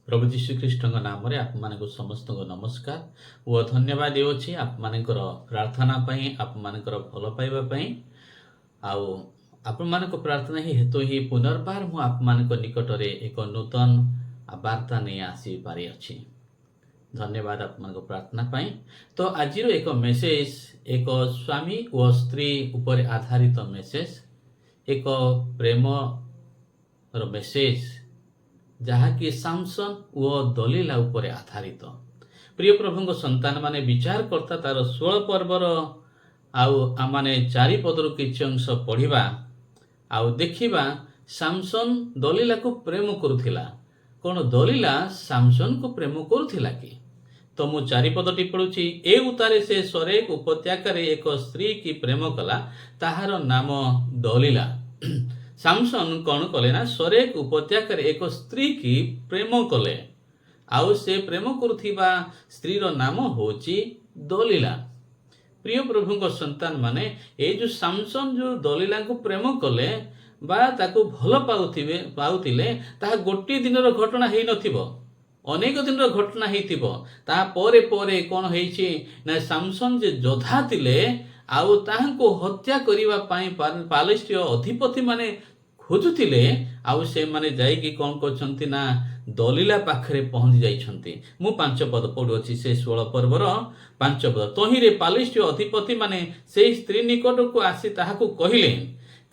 प्रभु जीशुख्रीष्ट नाम आप समस्त नमस्कार और धन्यवाद देउछि आप मानकर प्रार्थना पई आप मानकर भल पाइबा आउ आपण मानक प्रार्थना ही हेतु ही पुनर्बार मु आप मानक निकट रे एक नूतन वार्ता नहीं आसी पारि अछि। धन्यवाद आप मानक प्रार्थना पई। तो आज एक मेसेज एक स्वामी और स्त्री ऊपर आधारित मेसेज एक प्रेम रो मेसेज जहाँकि सामसन ओ दलीला उपरे आधारित। प्रिय प्रभु संतान माने विचार करता तार 16 पर्वर आउ आमाने 4 पदर किछि अंश पढ़िबा आउ देखिबा सामसन दलीला को प्रेम करुथिला। कोन दलीला सामसन को प्रेम करुथिला कि? तो मु 4 पदटी पढुछि। ए उतारे से सरेक उपत्यका रे एक स्त्री की प्रेम कला, ताहार नाम दलीला। सामसन कौन कले ना सरेक उपत्यका एक स्त्री की प्रेम कले आउ से प्रेम करुथिबा स्त्री रो नाम होची दलीला। प्रिय प्रभु को संतान माने ए जो सामसन जो दलीला को प्रेम कले बा ताको भल पाउथिले ताहा गोटे दिन रो घटना हेइ नथिबो, अनेक दिन रो घटना हेइथिबो। ता परे परे कोन हेइछि ना सामसन जे जोधा थिले आउ ताहाको हत्या करिवा पाई पालेस्टीय अधिपति माने खोजुथिले आउ से माने जाईकी कोन करछंती ना दलीला पाखरे पहुंची जाइछंती। मु 5 पद पढुछि से 16 पर्वर 5 पद। तहिरे पालेस्टीय अधिपति माने से स्त्री निकट को आसी ताहाको कहिले,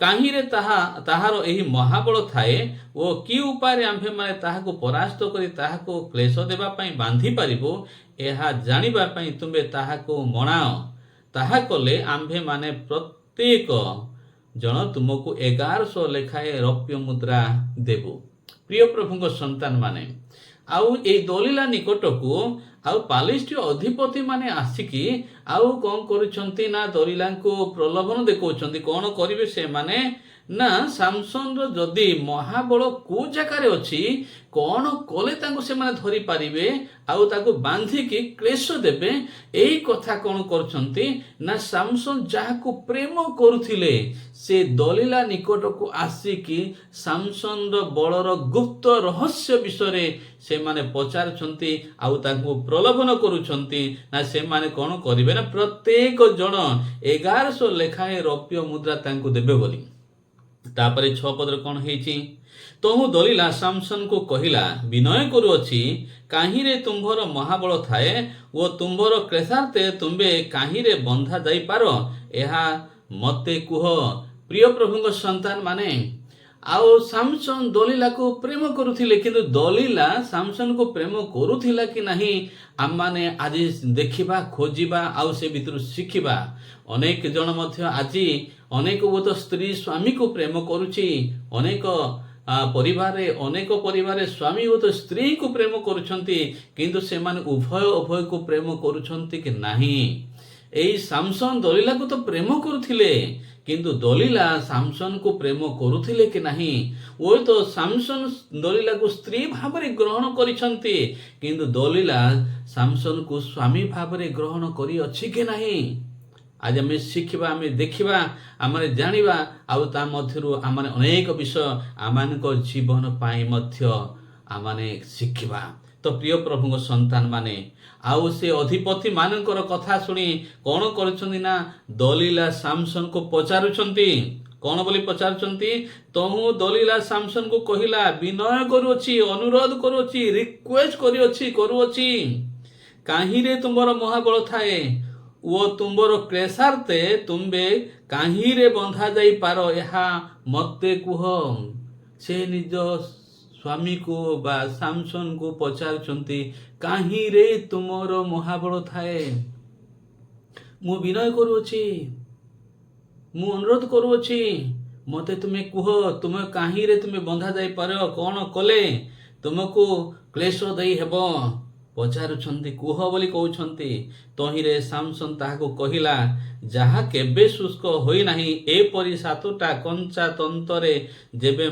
काहीरे ताहार एही महाबल थाए ओ कि उपाय आम्भे माने ताहाको परास्त करी ताहाको क्लेश देबा पई बांधी पारिबो, एहा जानिबा पई तुमे ताहाको मणाओ। ताहा कले आम्भे माने प्रत्येक जन तुमको 1100 लेखाए रौप्य मुद्रा देबो। प्रिय प्रभु संतान माने आउ ए दलीला निकट को आउ पालेस्टीय अधिपति माने आसिकी आउ कौन करुछंती ना दलीला को प्रलोभन देखौछंती। कौन करिवे से माने ना सामसन रो जदी महाबल को जगारे अछि कौन कले तांको से माने धरि पारिबे आउ ताको बांधी की क्लेश देबे। एई कथा कौन करछंती ना सामसन जाहाको प्रेम करुथिले से दलीला निकट को आसिकी सामसन रो बलर गुप्त रहस्य विषय से माने पचारछंती आउ ताको प्रलोभन करुछंती ना से माने कौन करिवे ना प्रत्येक जन 1100 लेखाए रौप्य मुद्रा तांको देबे बोली। तापरे 6 पदर कौन हेछि, तहु दलीला सामसन को कहिला, विनय करुअछि काहीरे तुम्भर महाबल थाए ओ तुम्भर क्लेशार्थे तुम्बे काहीरे बंधा जाई पारो, एहा मते कुह। प्रिय प्रभु संतान माने आउ सामसन दलीला को प्रेम करुथिले, किंतु दलीला सामसन को प्रेम करुथिला कि नहीं आम माने आज देखिबा खोजिबा आउ से भितर शिखिबा। अनेक जन मध्य आज अनेक वो स्त्री स्वामी को प्रेम करुछि, अनेक परिवार स्वामी वो स्त्री को प्रेम करुछंती, किंतु से माने उभय को प्रेम करुछंती कि नहीं। एई सामसन दलीला को तो प्रेम करुथिले, किंतु दलीला सामसन को प्रेम करुथिले कि नहीं। वो तो सामसन दलीला को स्त्री भावरे ग्रहण करिछंती, किंतु दलीला सामसन को स्वामी भावरे ग्रहण करी अछि कि नहीं। आज आम शिखा आम देखा आम जाना आउ ता मध्यरु आम अनेक विषय आम जीवन पाई आम शिखा। तो प्रिय प्रभु संतान माने आउ से अधिपति मानकर कथा सुनी कौन कर ना दलीला सामसन को पचारुछंती। कौन बोली पचारुछंती, तहु दलीला सामसन को कहिला, विनय करुअछि अनुरोध करुअछि रिक्वेस्ट करुअछि काहीरे तुमर महाबल थाए वो तुम्बर क्लेशार्थे तुम्बे काहीरे बंधा जाई पारो, एहा मते कुह। से निज स्वामी को बा सामसन को पचारुछंती, काहीरे तुमर महाबल थाए, मु विनय करुअछि मु अनुरोध करुअछि मते तुमे कुह, तुमे काहीरे तुमे बंधा जाई पारो, कौन कले तुमको क्लेश देई हेबो पचारुछंती कुह बोली कहउछंती। तहिरे सामसन ताहाको कहिला, जहा केबे शुष्क होई नाही एपरि 7टा कंचा तंतरे जेबे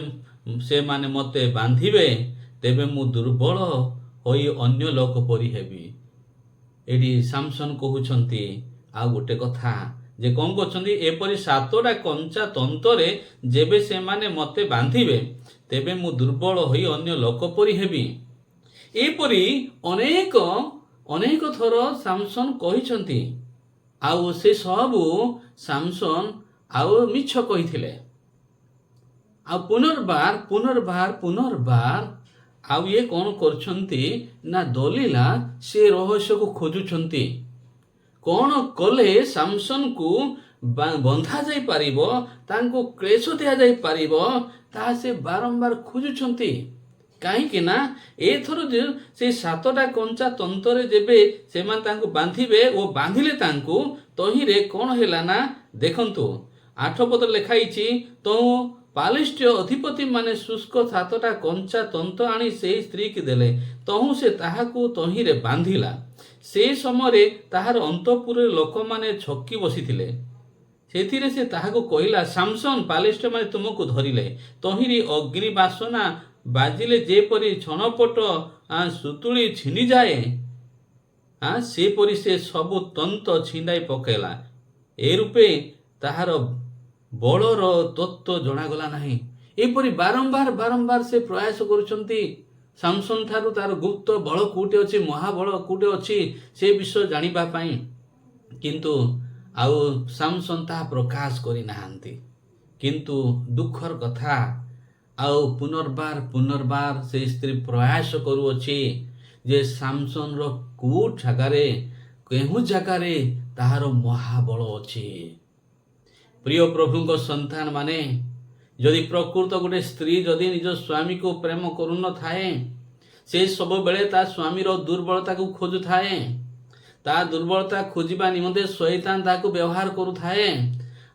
से माने मते बांधिबे तेबे मु दुर्बल होई अन्य लोक परि हेबी। एडी सामसन कहउछंती आ गोटे कथा जे कौन करछंती, एपरि 7टा कंचा तंतरे जेबे से माने मते बांधिबे तेबे मु दुर्बल होई अन्य लोक परि हेबी। ଏପରି ଅନେକ ଅନେକ ଥର ସାମସନ କହିଛନ୍ତି, ଆଉ ସେ ସବୁ ସାମସନ ଆଉ ମିଛ କହିଥିଲେ। ଆଉ ପୁନର୍ବାର ଆଉ ଇଏ କ'ଣ କରୁଛନ୍ତି ନା ଦଲିଲା ସେ ରହସ୍ୟକୁ ଖୋଜୁଛନ୍ତି। କ'ଣ କଲେ ସାମସନକୁ ବନ୍ଧା ଯାଇପାରିବ, ତାଙ୍କୁ କ୍ଲେଶ ଦିଆଯାଇପାରିବ, ତାହା ସେ ବାରମ୍ବାର ଖୋଜୁଛନ୍ତି। କାହିଁକି ନା ଏଥର ଯେ ସେ 7ଟା କଞ୍ଚା ତନ୍ତରେ ଯେବେ ସେମାନେ ତାଙ୍କୁ ବାନ୍ଧିବେ ଓ ବାନ୍ଧିଲେ ତାଙ୍କୁ, ତହିଁରେ କ'ଣ ହେଲା ନା ଦେଖନ୍ତୁ 8 ପଦ ଲେଖା ହେଇଛି, ତହୁଁ ପାଲିଷ୍ଟ୍ୟ ଅଧିପତି ମାନେ ଶୁଷ୍କ 7ଟା କଞ୍ଚା ତନ୍ତ ଆଣି ସେହି ସ୍ତ୍ରୀକି ଦେଲେ, ତହୁଁ ସେ ତାହାକୁ ତହିଁରେ ବାନ୍ଧିଲା। ସେ ସମୟରେ ତାହାର ଅନ୍ତଃପୁରରେ ଲୋକମାନେ ଛକି ବସିଥିଲେ। ସେଥିରେ ସେ ତାହାକୁ କହିଲା, ସାମସନ, ପାଲିଷ୍ଟ୍ୟମାନେ ତୁମକୁ ଧରିଲେ। ତହିଁରେ ଅଗ୍ନି ବାସନା ବାଜିଲେ ଯେପରି ଛଣପଟ ସୁତୁଳି ଛିଣ୍ଡିଯାଏ, ସେପରି ସେ ସବୁ ତନ୍ତ ଛିଣ୍ଡାଇ ପକାଇଲା। ଏ ରୂପେ ତାହାର ବଳର ତତ୍ତ୍ୱ ଜଣାଗଲା ନାହିଁ। ଏପରି ବାରମ୍ବାର ସେ ପ୍ରୟାସ କରୁଛନ୍ତି ସାମସନ ଠାରୁ ତାର ଗୁପ୍ତ ବଳ କୋଉଠି ଅଛି, ମହାବଳ କୋଉଠି ଅଛି, ସେ ବିଷୟ ଜାଣିବା ପାଇଁ। କିନ୍ତୁ ଆଉ ସାମସନ ତାହା ପ୍ରକାଶ କରିନାହାନ୍ତି। କିନ୍ତୁ ଦୁଃଖର କଥା, ଆଉ ପୁନର୍ବାର ସେ ସ୍ତ୍ରୀ ପ୍ରୟାସ କରୁଅଛି ଯେ ସାମସନର କେଉଁ ଜାଗାରେ ତାହାର ମହାବଳ ଅଛି। ପ୍ରିୟ ପ୍ରଭୁଙ୍କ ସନ୍ତାନ ମାନେ, ଯଦି ପ୍ରକୃତ ଗୋଟେ ସ୍ତ୍ରୀ ଯଦି ନିଜ ସ୍ୱାମୀକୁ ପ୍ରେମ କରୁନଥାଏ, ସେ ସବୁବେଳେ ତା ସ୍ୱାମୀର ଦୁର୍ବଳତାକୁ ଖୋଜୁଥାଏ। ତା ଦୁର୍ବଳତା ଖୋଜିବା ନିମନ୍ତେ ଶୈତାନ ତାକୁ ବ୍ୟବହାର କରୁଥାଏ।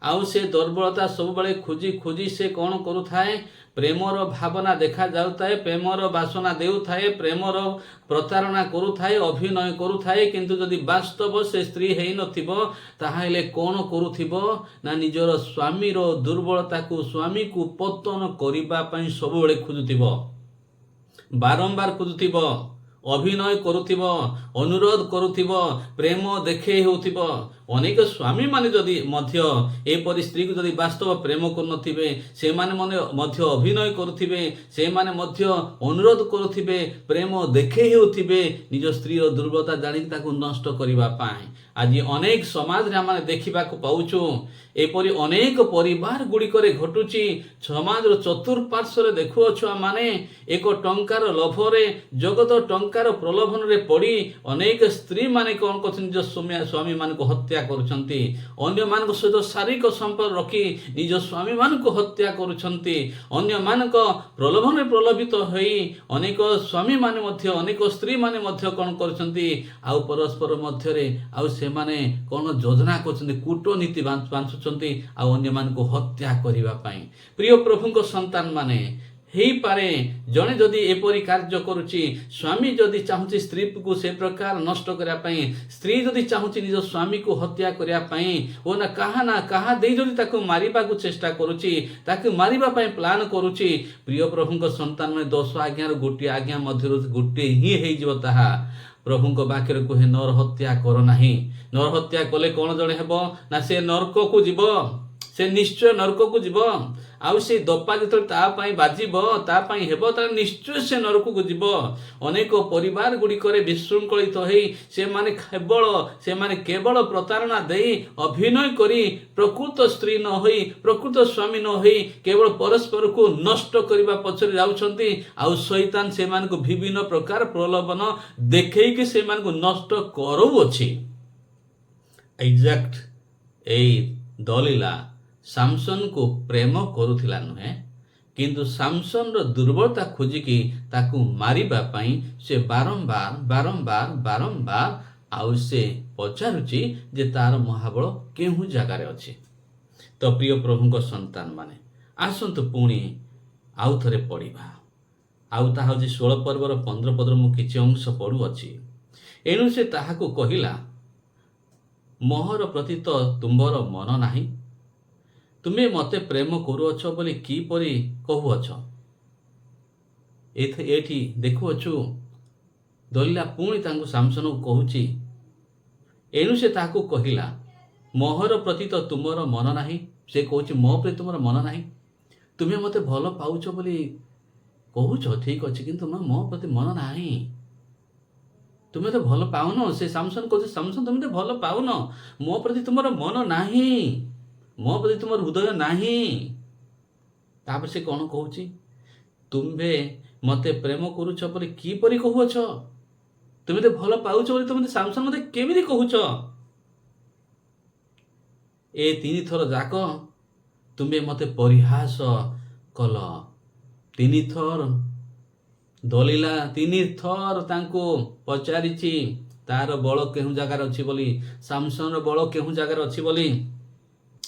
ଆଉ ସେ ଦୁର୍ବଳତା ସବୁବେଳେ ଖୋଜି ସେ କ'ଣ କରୁଥାଏ, ପ୍ରେମର ଭାବନା ଦେଖାଯାଉଥାଏ, ପ୍ରେମର ବାସନା ଦେଉଥାଏ, ପ୍ରେମର ପ୍ରତାରଣା କରୁଥାଏ, ଅଭିନୟ କରୁଥାଏ। କିନ୍ତୁ ଯଦି ବାସ୍ତବ ସେ ସ୍ତ୍ରୀ ହେଇନଥିବ, ତାହେଲେ କ'ଣ କରୁଥିବ ନା ନିଜର ସ୍ୱାମୀର ଦୁର୍ବଳତାକୁ, ସ୍ୱାମୀକୁ ପତନ କରିବା ପାଇଁ ସବୁବେଳେ ଖୋଜୁଥିବ, ବାରମ୍ବାର ଖୋଜୁଥିବ, ଅଭିନୟ କରୁଥିବ, ଅନୁରୋଧ କରୁଥିବ, ପ୍ରେମ ଦେଖେଇ ହେଉଥିବ। ଅନେକ ସ୍ୱାମୀମାନେ ଯଦି ମଧ୍ୟ ଏପରି ସ୍ତ୍ରୀକୁ ଯଦି ବାସ୍ତବ ପ୍ରେମ କରୁନଥିବେ, ସେମାନେ ମଧ୍ୟ ଅଭିନୟ କରୁଥିବେ, ସେମାନେ ମଧ୍ୟ ଅନୁରୋଧ କରୁଥିବେ, ପ୍ରେମ ଦେଖେଇ ହେଉଥିବେ ନିଜ ସ୍ତ୍ରୀର ଦୁର୍ବଳତା ଜାଣିକି ତାକୁ ନଷ୍ଟ କରିବା ପାଇଁ। ଆଜି ଅନେକ ସମାଜରେ ଆମେ ଦେଖିବାକୁ ପାଉଛୁ, ଏପରି ଅନେକ ପରିବାର ଗୁଡ଼ିକରେ ଘଟୁଛି। ସମାଜର ଚତୁଃପାର୍ଶ୍ୱରେ ଦେଖୁଅଛୁ ଆମେ ଏକ ଟଙ୍କାର ଲୋଭରେ, ଜଗତ ଟଙ୍କାର ପ୍ରଲୋଭନରେ ପଡ଼ି ଅନେକ ସ୍ତ୍ରୀ ମାନେ କ'ଣ କରୁଛନ୍ତି, ନିଜ ସ୍ୱାମୀମାନଙ୍କୁ ହତ୍ୟା କରୁଛନ୍ତି। ଅନ୍ୟମାନଙ୍କ ସହିତ ଶାରୀରିକ ସମ୍ପର୍କ ରଖି ନିଜ ସ୍ୱାମୀମାନଙ୍କୁ ହତ୍ୟା କରୁଛନ୍ତି। ଅନ୍ୟମାନଙ୍କ ପ୍ରଲୋଭନରେ ପ୍ରଲୋଭିତ ହୋଇ ଅନେକ ସ୍ୱାମୀମାନେ ମଧ୍ୟ, ଅନେକ ସ୍ତ୍ରୀମାନେ ମଧ୍ୟ କ'ଣ କରୁଛନ୍ତି, ଆଉ ପରସ୍ପର ମଧ୍ୟରେ ଆଉ ସେମାନେ କ'ଣ ଯୋଜନା କରୁଛନ୍ତି, କୂଟନୀତି ବାଞ୍ଚୁଛନ୍ତି ଆଉ ଅନ୍ୟମାନଙ୍କୁ ହତ୍ୟା କରିବା ପାଇଁ। ପ୍ରିୟ ପ୍ରଭୁଙ୍କ ସନ୍ତାନ ମାନେ, ହେଇପାରେ ଜଣେ ଯଦି ଏପରି କାର୍ଯ୍ୟ କରୁଛି, ସ୍ୱାମୀ ଯଦି ଚାହୁଁଛି ସ୍ତ୍ରୀକୁ ସେ ପ୍ରକାର ନଷ୍ଟ କରିବା ପାଇଁ, ସ୍ତ୍ରୀ ଯଦି ଚାହୁଁଛି ନିଜ ସ୍ୱାମୀକୁ ହତ୍ୟା କରିବା ପାଇଁ, ଓ ନା କାହା ଦେଇ ଯଦି ତାକୁ ମାରିବାକୁ ଚେଷ୍ଟା କରୁଛି, ତାକୁ ମାରିବା ପାଇଁ ପ୍ଲାନ୍ କରୁଛି, ପ୍ରିୟ ପ୍ରଭୁଙ୍କ ସନ୍ତାନ ମାନେ 10 ଆଜ୍ଞାର ଗୋଟିଏ ଆଜ୍ଞା ମଧ୍ୟରୁ ଗୋଟିଏ ହିଁ ହେଇଯିବ। ତାହା ପ୍ରଭୁଙ୍କ ବାକ୍ୟରେ କୁହେ, ନର ହତ୍ୟା କର ନାହିଁ। ନର ହତ୍ୟା କଲେ କ'ଣ ଜଣେ ହେବ ନା ସେ ନରକକୁ ଯିବ, ସେ ନିଶ୍ଚୟ ନରକକୁ ଯିବ। ଆଉ ସେ ଦପା ଯେତେବେଳେ ତା ପାଇଁ ବାଜିବ, ତା ପାଇଁ ହେବ, ତାହେଲେ ନିଶ୍ଚୟ ସେ ନରକକୁ ଯିବ। ଅନେକ ପରିବାର ଗୁଡ଼ିକରେ ବିଶୃଙ୍ଖଳିତ ହୋଇ ସେମାନେ କେବଳ ପ୍ରତାରଣା ଦେଇ, ଅଭିନୟ କରି, ପ୍ରକୃତ ସ୍ତ୍ରୀ ନ ହୋଇ, ପ୍ରକୃତ ସ୍ୱାମୀ ନ ହୋଇ କେବଳ ପରସ୍ପରକୁ ନଷ୍ଟ କରିବା ପଛରେ ଯାଉଛନ୍ତି। ଆଉ ଶୈତାନ ସେମାନଙ୍କୁ ବିଭିନ୍ନ ପ୍ରକାର ପ୍ରଲୋଭନ ଦେଖେଇକି ସେମାନଙ୍କୁ ନଷ୍ଟ କରୁଅଛି। ଏକ୍ଜାକ୍ଟ ଏଇ ଦଲିଲା ସାମସନକୁ ପ୍ରେମ କରୁଥିଲା ନୁହେଁ, କିନ୍ତୁ ସାମସନର ଦୁର୍ବଳତା ଖୋଜିକି ତାକୁ ମାରିବା ପାଇଁ ସେ ବାରମ୍ବାର ଆଉ ସେ ପଚାରୁଛି ଯେ ତାର ମହାବଳ କେଉଁ ଜାଗାରେ ଅଛି। ତ ପ୍ରିୟ ପ୍ରଭୁଙ୍କ ସନ୍ତାନ ମାନେ, ଆସନ୍ତୁ ପୁଣି ଆଉ ଥରେ ପଢ଼ିବା। ଆଉ ତାହା ହେଉଛି 16 ପର୍ବର 15 ପଦର ମୁଁ କିଛି ଅଂଶ ପଢ଼ୁଅଛି। ଏଣୁ ସେ ତାହାକୁ କହିଲା, ମୋହର ପ୍ରତି ତ ତୁମ୍ଭର ମନ ନାହିଁ, ତୁମେ ମୋତେ ପ୍ରେମ କରୁଅଛ ବୋଲି କିପରି କହୁଅଛ? ଏଠି ଦେଖୁଅଛୁ ଦଲିଲା ପୁଣି ତାଙ୍କୁ ସାମସନକୁ କହୁଛି। ଏଣୁ ସେ ତାହାକୁ କହିଲା, ମୋହର ପ୍ରତି ତ ତୁମର ମନ ନାହିଁ। ସେ କହୁଛି, ମୋ ପ୍ରତି ତୁମର ମନ ନାହିଁ। ତୁମେ ମୋତେ ଭଲ ପାଉଛ ବୋଲି କହୁଛ, ଠିକ୍ ଅଛି, କିନ୍ତୁ ମୋ ପ୍ରତି ମନ ନାହିଁ। ତୁମେ ତ ଭଲ ପାଉନ। ସେ ସାମସନ୍ କହୁଛି, ସାମସନ୍ ତୁମେ ତ ଭଲ ପାଉନ, ମୋ ପ୍ରତି ତୁମର ମନ ନାହିଁ, ମୋ ପ୍ରତି ତୁମର ହୃଦୟ ନାହିଁ। ତାପରେ ସେ କ'ଣ କହୁଛି, ତୁମେ ମୋତେ ପ୍ରେମ କରୁଛ ବୋଲି କିପରି କହୁଅଛ? ତୁମେ ତ ଭଲ ପାଉଛ ବୋଲି ତୁମେ ସାମସନ୍ ମୋତେ କେମିତି କହୁଛ? ଏ 3 ଥର ଯାକ ତୁମେ ମୋତେ ପରିହାସ କଲ। 3 ଥର ଦଲିଲା 3 ଥର ତାଙ୍କୁ ପଚାରିଛି ତାର ବଳ କେଉଁ ଜାଗାରେ ଅଛି ବୋଲି, ସାମସନ୍ର ବଳ କେଉଁ ଜାଗାରେ ଅଛି ବୋଲି।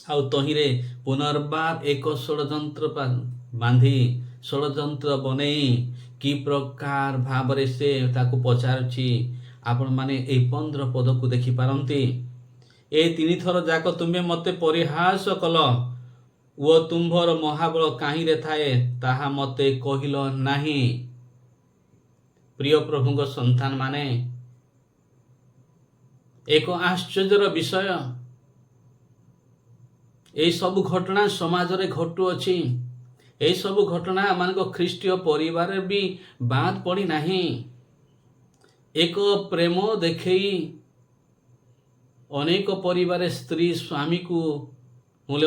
ଆଉ ତହିଁରେ ପୁନର୍ବାର ଏକ ଷଡ଼ଯନ୍ତ୍ର ବାନ୍ଧି, ଷଡ଼ଯନ୍ତ୍ର ବନେଇ କି ପ୍ରକାର ଭାବରେ ସେ ତାକୁ ପଚାରୁଛି। ଆପଣମାନେ ଏହି 15 ପଦକୁ ଦେଖିପାରନ୍ତି। ଏ 3 ଥର ଯାକ ତୁମେ ମୋତେ ପରିହାସ କଲ ଓ ତୁମ୍ଭର ମହାବଳ କାହିଁରେ ଥାଏ ତାହା ମୋତେ କହିଲ ନାହିଁ। ପ୍ରିୟ ପ୍ରଭୁଙ୍କ ସନ୍ତାନମାନେ, ଏକ ଆଶ୍ଚର୍ଯ୍ୟର ବିଷୟ, ଏହିସବୁ ଘଟଣା ସମାଜରେ ଘଟୁଅଛି। ଏହିସବୁ ଘଟଣା ଆମମାନଙ୍କ ଖ୍ରୀଷ୍ଟୀୟ ପରିବାରରେ ବି ବାଦ ପଡ଼ିନାହିଁ। ଏକ ପ୍ରେମ ଦେଖେଇ ଅନେକ ପରିବାରରେ ସ୍ତ୍ରୀ ସ୍ୱାମୀକୁ,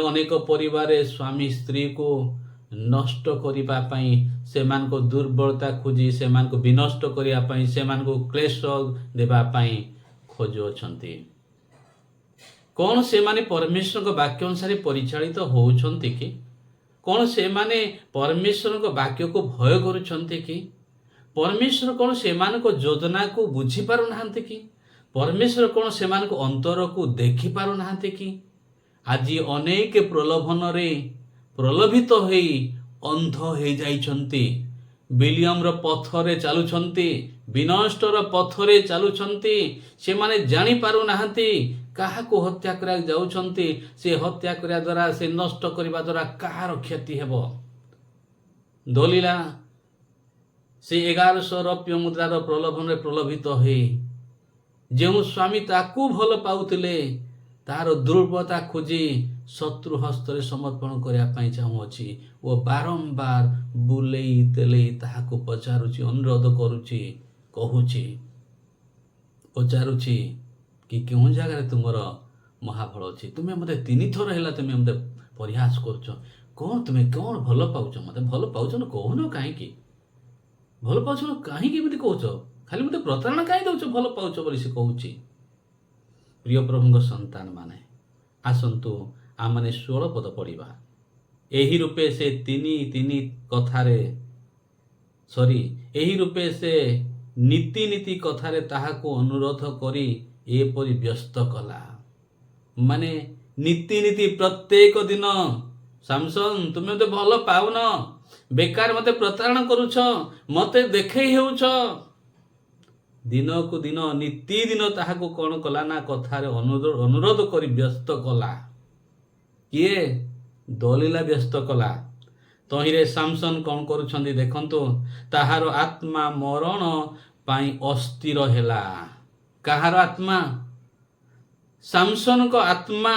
ଅନେକ ପରିବାରରେ ସ୍ୱାମୀ ସ୍ତ୍ରୀକୁ ନଷ୍ଟ କରିବା ପାଇଁ, ସେମାନଙ୍କ ଦୁର୍ବଳତା ଖୋଜି ସେମାନଙ୍କୁ ବିନଷ୍ଟ କରିବା ପାଇଁ, ସେମାନଙ୍କୁ କ୍ଲେଶ ଦେବା ପାଇଁ ଖୋଜୁଅଛନ୍ତି। କ'ଣ ସେମାନେ ପରମେଶ୍ୱରଙ୍କ ବାକ୍ୟ ଅନୁସାରେ ପରିଚାଳିତ ହେଉଛନ୍ତି କି? କ'ଣ ସେମାନେ ପରମେଶ୍ୱରଙ୍କ ବାକ୍ୟକୁ ଭୟ କରୁଛନ୍ତି କି? ପରମେଶ୍ୱର କ'ଣ ସେମାନଙ୍କ ଯୋଜନାକୁ ବୁଝିପାରୁନାହାନ୍ତି କି? ପରମେଶ୍ୱର କ'ଣ ସେମାନଙ୍କ ଅନ୍ତରକୁ ଦେଖିପାରୁନାହାନ୍ତି କି? ଆଜି ଅନେକ ପ୍ରଲୋଭନରେ ପ୍ରଲୋଭିତ ହୋଇ ଅନ୍ଧ ହୋଇଯାଇଛନ୍ତି। ବିଲିୟମର ପଥରେ ଚାଲୁଛନ୍ତି, ବିନଷ୍ଟର ପଥରେ ଚାଲୁଛନ୍ତି। ସେମାନେ ଜାଣିପାରୁନାହାନ୍ତି କାହାକୁ ହତ୍ୟା କରିବାକୁ ଯାଉଛନ୍ତି। ସେ ହତ୍ୟା କରିବା ଦ୍ୱାରା, ସେ ନଷ୍ଟ କରିବା ଦ୍ୱାରା କାହାର କ୍ଷତି ହେବ। ଦଲିଲା ସେ 1100 ରୌପ୍ୟ ମୁଦ୍ରାର ପ୍ରଲୋଭନରେ ପ୍ରଲୋଭିତ ହୋଇ ଯେଉଁ ସ୍ୱାମୀ ତାକୁ ଭଲ ପାଉଥିଲେ ତାହାର ଦୁର୍ବଳତା ଖୋଜି ଶତ୍ରୁ ହସ୍ତରେ ସମର୍ପଣ କରିବା ପାଇଁ ଚାହୁଁଅଛି ଓ ବାରମ୍ବାର ବୁଲେଇ ତେଲେଇ ତାହାକୁ ପଚାରୁଛି, ଅନୁରୋଧ କରୁଛି, କହୁଛି, ପଚାରୁଛି କି କେଉଁ ଜାଗାରେ ତୁମର ମହାଫଳ ଅଛି? ତୁମେ ମୋତେ 3 ଥର ହେଲା ତୁମେ ମୋତେ ପରିହାସ କରୁଛ। କ'ଣ ତୁମେ କ'ଣ ଭଲ ପାଉଛ? ମୋତେ ଭଲ ପାଉଛ ନା କହୁନ କାହିଁକି? ଭଲ ପାଉଛ ନା କାହିଁକି ଏମିତି କହୁଛ? ଖାଲି ମୋତେ ପ୍ରତାରଣା କାହିଁ ଦେଉଛ ଭଲ ପାଉଛ ବୋଲି ସେ କହୁଛି। ପ୍ରିୟ ପ୍ରଭୁଙ୍କ ସନ୍ତାନମାନେ, ଆସନ୍ତୁ ଆମମାନେ 16 ପଦ ପଢ଼ିବା। ଏହି ରୂପେ ସେ ଏହି ରୂପେ ସେ ନୀତି କଥାରେ ତାହାକୁ ଅନୁରୋଧ କରି ଏପରି ବ୍ୟସ୍ତ କଲା। ମାନେ ନୀତି ପ୍ରତ୍ୟେକ ଦିନ, ସାମସନ୍ ତୁମେ ମୋତେ ଭଲ ପାଉନ, ବେକାର ମୋତେ ପ୍ରତାରଣା କରୁଛ, ମୋତେ ଦେଖେଇ ହେଉଛ। ଦିନକୁ ଦିନ ନିତିଦିନ ତାହାକୁ କ'ଣ କଲା ନା କଥାରେ ଅନୁରୋଧ କରି ବ୍ୟସ୍ତ କଲା। କିଏ? ଦଲିଲା ବ୍ୟସ୍ତ କଲା। ତହିଁରେ ସାମସନ୍ କ'ଣ କରୁଛନ୍ତି ଦେଖନ୍ତୁ, ତାହାର ଆତ୍ମା ମରଣ ପାଇଁ ଅସ୍ଥିର ହେଲା। କାହାର ଆତ୍ମା? ସାମସନ୍ଙ୍କ ଆତ୍ମା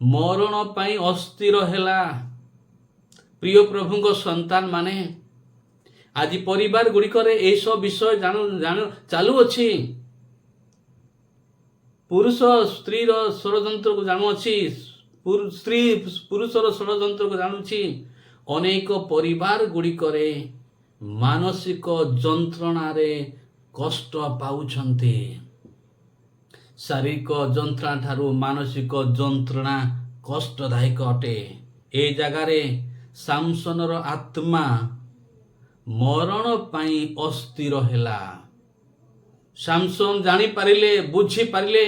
ମରଣ ପାଇଁ ଅସ୍ଥିର ହେଲା। ପ୍ରିୟ ପ୍ରଭୁଙ୍କ ସନ୍ତାନମାନେ, ଆଜି ପରିବାର ଗୁଡ଼ିକରେ ଏହିସବୁ ବିଷୟ ଚାଲୁଅଛି। ପୁରୁଷ ସ୍ତ୍ରୀର ଷଡ଼ଯନ୍ତ୍ରକୁ ଜାଣୁଅଛି, ସ୍ତ୍ରୀ ପୁରୁଷର ଷଡ଼ଯନ୍ତ୍ରକୁ ଜାଣୁଛି। ଅନେକ ପରିବାର ଗୁଡ଼ିକରେ ମାନସିକ ଯନ୍ତ୍ରଣାରେ କଷ୍ଟ ପାଉଛନ୍ତି। ଶାରୀରିକ ଯନ୍ତ୍ରଣା ଠାରୁ ମାନସିକ ଯନ୍ତ୍ରଣା କଷ୍ଟଦାୟକ ଅଟେ। ଏ ଜାଗାରେ ସାମସନର ଆତ୍ମା ମରଣ ପାଇଁ ଅସ୍ଥିର ହେଲା। ସାମସନ୍ ଜାଣିପାରିଲେ, ବୁଝିପାରିଲେ,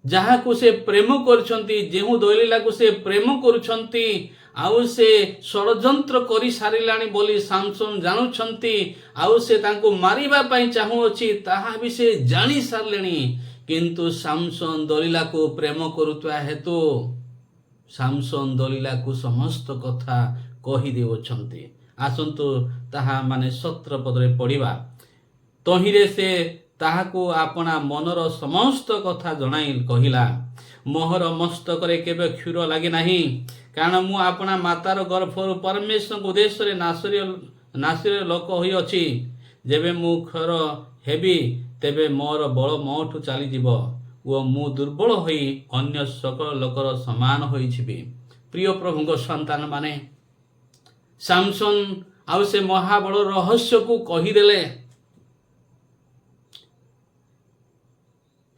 ଯାହାକୁ ସେ ପ୍ରେମ କରୁଛନ୍ତି, ଯେଉଁ ଦଲିଲାକୁ ସେ ପ୍ରେମ କରୁଛନ୍ତି, ଆଉ ସେ ଷଡ଼ଯନ୍ତ୍ର କରି ସାରିଲାଣି ବୋଲି ସାମସନ୍ ଜାଣୁଛନ୍ତି, ଆଉ ସେ ତାଙ୍କୁ ମାରିବା ପାଇଁ ଚାହୁଁଅଛି ତାହା ବି ସେ ଜାଣି ସାରିଲେଣି। କିନ୍ତୁ ସାମସନ୍ ଦଲିଲାକୁ ପ୍ରେମ କରୁଥିବା ହେତୁ ସାମସନ୍ ଦଲିଲାକୁ ସମସ୍ତ କଥା କହିଦେଉଛନ୍ତି। ଆସନ୍ତୁ ତାହା 17 ପଦରେ ପଢ଼ିବା। ତହିଁରେ ସେ ତାହାକୁ ଆପଣା ମନର ସମସ୍ତ କଥା ଜଣାଇ କହିଲା, ମୋହର ମସ୍ତକରେ କେବେ କ୍ଷୁର ଲାଗେ ନାହିଁ, କାରଣ ମୁଁ ଆପଣା ମାତାର ଗର୍ଭରୁ ପରମେଶ୍ୱରଙ୍କ ଉଦ୍ଦେଶ୍ୟରେ ନାସିର ଲୋକ ହୋଇଅଛି। ଯେବେ ମୁଁ କ୍ଷର ହେବି ତେବେ ମୋର ବଳ ମୋଠୁ ଚାଲିଯିବ ଓ ମୁଁ ଦୁର୍ବଳ ହୋଇ ଅନ୍ୟ ସକଳ ଲୋକର ସମାନ ହୋଇଯିବି। ପ୍ରିୟ ପ୍ରଭୁଙ୍କ ସନ୍ତାନ ମାନେ, ସାମସନ୍ ଆଉ ସେ ମହାବଳ ରହସ୍ୟକୁ କହିଦେଲେ।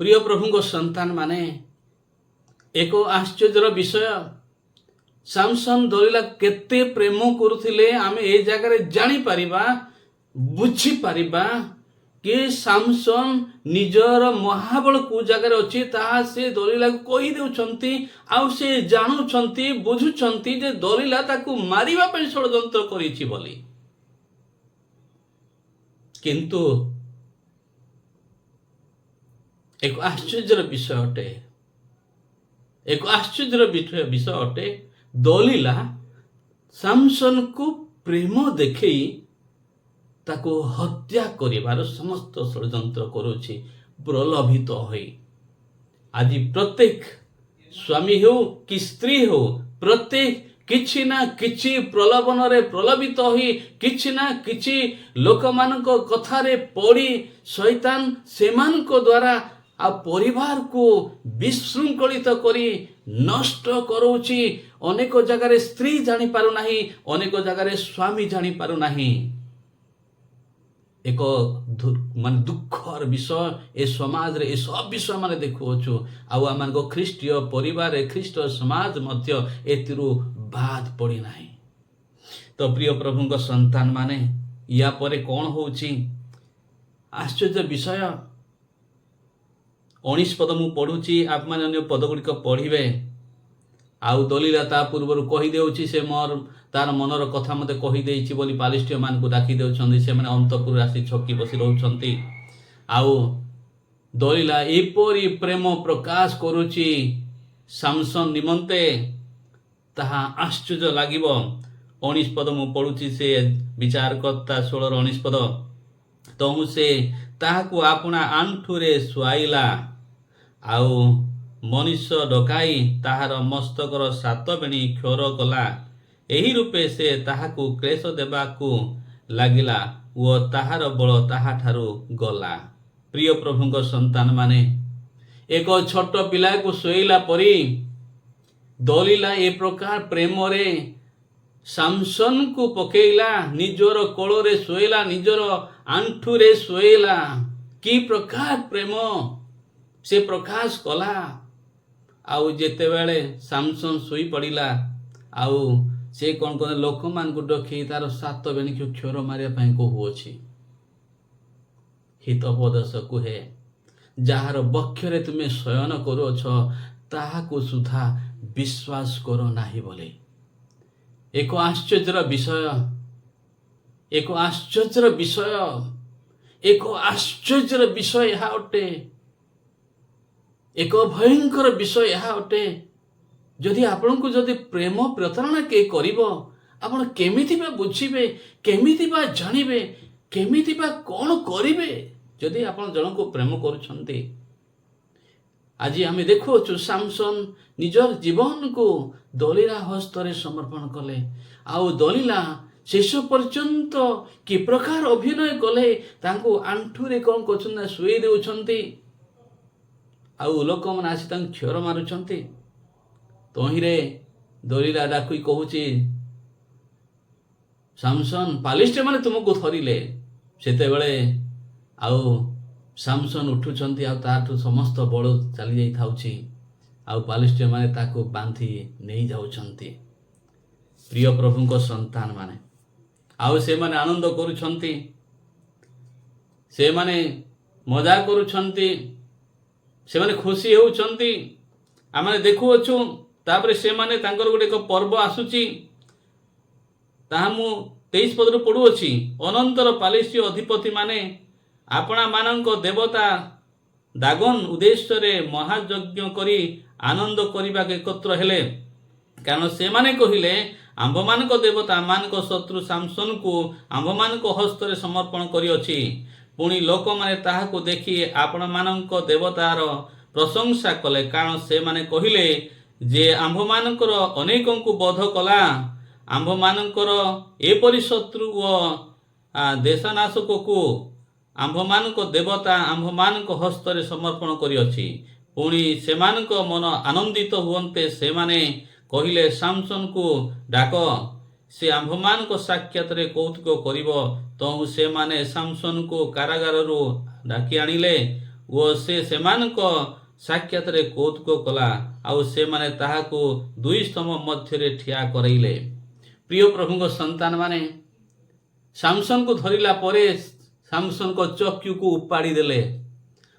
ପ୍ରିୟ ପ୍ରଭୁଙ୍କ ସନ୍ତାନ ମାନେ, ଏକ ଆଶ୍ଚର୍ଯ୍ୟର ବିଷୟ, ସାମସନ୍ ଦଲିଲା କେତେ ପ୍ରେମ କରୁଥିଲେ ଆମେ ଏ ଜାଗାରେ ଜାଣିପାରିବା, ବୁଝିପାରିବା କି ସାମସନ୍ ନିଜର ମହାବଳ କୋଉ ଜାଗାରେ ଅଛି ତାହା ସେ ଦଲିଲାକୁ କହିଦେଉଛନ୍ତି। ଆଉ ସେ ଜାଣୁଛନ୍ତି, ବୁଝୁଛନ୍ତି ଯେ ଦଲିଲା ତାକୁ ମାରିବା ପାଇଁ ଷଡ଼ଯନ୍ତ୍ର କରିଛି ବୋଲି। କିନ୍ତୁ ଏକ ଆଶ୍ଚର୍ଯ୍ୟର ବିଷୟ ଅଟେ, ଏକ ଆଶ୍ଚର୍ଯ୍ୟର ବିଷୟ ଅଟେ, ଦଲିଲା ସାମସନ୍କୁ ପ୍ରେମ ଦେଖେଇ ତାକୁ ହତ୍ୟା କରିବାର ସମସ୍ତ ଷଡ଼ଯନ୍ତ୍ର କରୁଛି ପ୍ରଲୋଭିତ ହୋଇ। ଆଜି ପ୍ରତ୍ୟେକ ସ୍ୱାମୀ ହେଉ କି ସ୍ତ୍ରୀ ହେଉ, ପ୍ରତ୍ୟେକ କିଛି ନା କିଛି ପ୍ରଲୋଭନରେ ପ୍ରଲୋଭିତ ହୋଇ, କିଛି ନା କିଛି ଲୋକମାନଙ୍କ କଥାରେ ପଡ଼ି ଶୈତାନ ସେମାନଙ୍କ ଦ୍ୱାରା ଆଉ ପରିବାରକୁ ବିଶୃଙ୍ଖଳିତ କରି ନଷ୍ଟ କରୁଛି। ଅନେକ ଜାଗାରେ ସ୍ତ୍ରୀ ଜାଣିପାରୁନାହିଁ, ଅନେକ ଜାଗାରେ ସ୍ୱାମୀ ଜାଣିପାରୁନାହିଁ। ଏକ ଦୁଃଖର ବିଷୟ ଏ ସମାଜରେ ଏସବୁ ବିଷୟ ମାନେ ଦେଖୁଅଛୁ। ଆଉ ଆମମାନଙ୍କ ଖ୍ରୀଷ୍ଟୀୟ ପରିବାରରେ, ଖ୍ରୀଷ୍ଟ ସମାଜ ମଧ୍ୟ ଏଥିରୁ ବାଦ ପଡ଼ିନାହିଁ। ତ ପ୍ରିୟ ପ୍ରଭୁଙ୍କ ସନ୍ତାନ ମାନେ, ୟା ପରେ କ'ଣ ହେଉଛି? ଆଶ୍ଚର୍ଯ୍ୟ ବିଷୟ। 19 ପଦ ମୁଁ ପଢ଼ୁଛି, ଆପଣମାନେ ଅନ୍ୟ ପଦ ଗୁଡ଼ିକ ପଢ଼ିବେ। ଆଉ ଦଲିଲା ତା ପୂର୍ବରୁ କହିଦେଉଛି, ସେ ତାର ମନର କଥା ମୋତେ କହିଦେଇଛି ବୋଲି ପାଲିଷ୍ଟିୟ ମାନଙ୍କୁ ଡାକି ଦେଉଛନ୍ତି। ସେମାନେ ଅନ୍ତପୁରରେ ଆସି ଛକି ବସି ରହୁଛନ୍ତି। ଆଉ ଦଲିଲା ଏପରି ପ୍ରେମ ପ୍ରକାଶ କରୁଛି ସାମସନ୍ ନିମନ୍ତେ, ତାହା ଆଶ୍ଚର୍ଯ୍ୟ ଲାଗିବ। 19 ପଦ ମୁଁ ପଢ଼ୁଛି, ସେ ବିଚାରକର୍ତ୍ତା 16-19 ପଦ। ତହୁ ସେ ତାହାକୁ ଆପଣା ଆଣ୍ଠୁରେ ଶୁଆଇଲା, ଆଉ ମନୁଷ୍ୟ ଡକାଇ ତାହାର ମସ୍ତକର 7 ବେଣୀ କ୍ଷୌର କଲା। ଏହି ରୂପେ ସେ ତାହାକୁ କ୍ଲେଶ ଦେବାକୁ ଲାଗିଲା ଓ ତାହାର ବଳ ତାହାଠାରୁ ଗଲା। ପ୍ରିୟ ପ୍ରଭୁଙ୍କ ସନ୍ତାନ ମାନେ, ଏକ ଛୋଟ ପିଲାକୁ ଶୋଇଲା ପରି ଦଲିଲା ଏ ପ୍ରକାର ପ୍ରେମରେ ସାମସନ୍କୁ ପକେଇଲା, ନିଜର କୋଳରେ ଶୋଇଲା, ନିଜର ଆଣ୍ଠୁରେ ଶୋଇଲା। କି ପ୍ରକାର ପ୍ରେମ ସେ ପ୍ରକାଶ କଲା। ଆଉ ଯେତେବେଳେ ସାମସନ୍ ଶୋଇ ପଡ଼ିଲା, ଆଉ ସେ କ'ଣ କଲେ, ଲୋକମାନଙ୍କୁ ଡକେଇ ତାର 7 ବେଣୀକୁ କ୍ଷୌର ମାରିବା ପାଇଁ କହୁଅଛି। ହିତୋପଦେଶ କୁହେ, ଯାହାର ବକ୍ଷରେ ତୁମେ ଶୟନ କରୁଅଛ ତାହାକୁ ସୁଦ୍ଧା ବିଶ୍ୱାସ କର ନାହିଁ ବୋଲି। ଏକ ଆଶ୍ଚର୍ଯ୍ୟର ବିଷୟ, ଏକ ଆଶ୍ଚର୍ଯ୍ୟର ବିଷୟ, ଏକ ଆଶ୍ଚର୍ଯ୍ୟର ବିଷୟ ଏହା ଅଟେ। ଏକ ଭୟଙ୍କର ବିଷୟ ଏହା ଅଟେ। ଯଦି ଆପଣଙ୍କୁ ଯଦି ପ୍ରେମ ପ୍ରତାରଣା କିଏ କରିବ, ଆପଣ କେମିତି ବା ବୁଝିବେ, କେମିତି ବା ଜାଣିବେ, କେମିତି ବା କ'ଣ କରିବେ? ଯଦି ଆପଣ ଜଣଙ୍କୁ ପ୍ରେମ କରୁଛନ୍ତି, ଆଜି ଆମେ ଦେଖୁଅଛୁ ସାମସନ୍ ନିଜର ଜୀବନକୁ ଦଲିଲା ହସ୍ତରେ ସମର୍ପଣ କଲେ। ଆଉ ଦଲିଲା ଶେଷ ପର୍ଯ୍ୟନ୍ତ କି ପ୍ରକାର ଅଭିନୟ କଲେ, ତାଙ୍କୁ ଆଣ୍ଠୁରେ କ'ଣ କରୁଛନ୍ତି ନା ଶୋଇ ଦେଉଛନ୍ତି। ଆଉ ଲୋକମାନେ ଆସି ତାଙ୍କୁ କ୍ଷୌର ମାରୁଛନ୍ତି। ତହିଁରେ ଦଲିଲା ଡାକି କହୁଛି, ସାମସନ୍, ପାଲିଷ୍ଟିୟ ମାନେ ତୁମକୁ ଧରିଲେ। ସେତେବେଳେ ଆଉ ସାମସନ୍ ଉଠୁଛନ୍ତି, ଆଉ ତାଠୁ ସମସ୍ତ ବଳ ଚାଲି ଯାଇଥାଉଛି। ଆଉ ପାଲିଷ୍ଟିୟ ମାନେ ତାକୁ ବାନ୍ଧି ନେଇଯାଉଛନ୍ତି। ପ୍ରିୟ ପ୍ରଭୁଙ୍କ ସନ୍ତାନ ମାନେ, ଆଉ ସେମାନେ ଆନନ୍ଦ କରୁଛନ୍ତି, ସେମାନେ ମଜା କରୁଛନ୍ତି, ସେମାନେ ଖୁସି ହେଉଛନ୍ତି। ଆମେ ଦେଖୁଅଛୁ। ତାପରେ ସେମାନେ ତାଙ୍କର ଗୋଟେ ଏକ ପର୍ବ ଆସୁଛି, ତାହା ମୁଁ 23 ପଦରୁ ପଢ଼ୁଅଛି। ଅନନ୍ତର ପାଲିଷ୍ଟିୟ ଅଧିପତି ମାନେ ଆପଣମାନଙ୍କ ଦେବତା ଦାଗନ ଉଦ୍ଦେଶ୍ୟରେ ମହାଯଜ୍ଞ କରି ଆନନ୍ଦ କରିବାକୁ ଏକତ୍ର ହେଲେ। କାରଣ ସେମାନେ କହିଲେ, ଆମ୍ଭମାନଙ୍କ ଦେବତା ଆମମାନଙ୍କ ଶତ୍ରୁ ସାମସନ୍କୁ ଆମ୍ଭମାନଙ୍କ ହସ୍ତରେ ସମର୍ପଣ କରିଅଛି। ପୁଣି ଲୋକମାନେ ତାହାକୁ ଦେଖି ଆପଣମାନଙ୍କ ଦେବତାର ପ୍ରଶଂସା କଲେ, କାରଣ ସେମାନେ କହିଲେ ଯେ ଆମ୍ଭମାନଙ୍କର ଅନେକଙ୍କୁ ବଧ କଲା। ଆମ୍ଭମାନଙ୍କର ଏପରି ଶତ୍ରୁ ଓ ଦେଶନାଶକକୁ ଆମ୍ଭମାନଙ୍କ ଦେବତା ଆମ୍ଭମାନଙ୍କ ହସ୍ତରେ ସମର୍ପଣ କରିଅଛି। ପୁଣି ସେମାନଙ୍କ ମନ ଆନନ୍ଦିତ ହୁଅନ୍ତେ ସେମାନେ କହିଲେ, ସାମସନକୁ ଡାକ, ସେ ଆମ୍ଭମାନଙ୍କ ସାକ୍ଷାତରେ କୌତୁକ କରିବ। ତହୁ ସେମାନେ ସାମସନକୁ କାରାଗାରରୁ ଡାକି ଆଣିଲେ ଓ ସେ ସେମାନଙ୍କ ସାକ୍ଷାତରେ କୌତୁକ କଲା। ଆଉ ସେମାନେ ତାହାକୁ ଦୁଇ ସ୍ତମ୍ଭ ମଧ୍ୟରେ ଠିଆ କରାଇଲେ। ପ୍ରିୟ ପ୍ରଭୁଙ୍କ ସନ୍ତାନମାନେ, ସାମସନକୁ ଧରିଲା ପରେ ସାମସନଙ୍କ ଚକ୍ଷୁକୁ ଉପାଡ଼ି ଦେଲେ।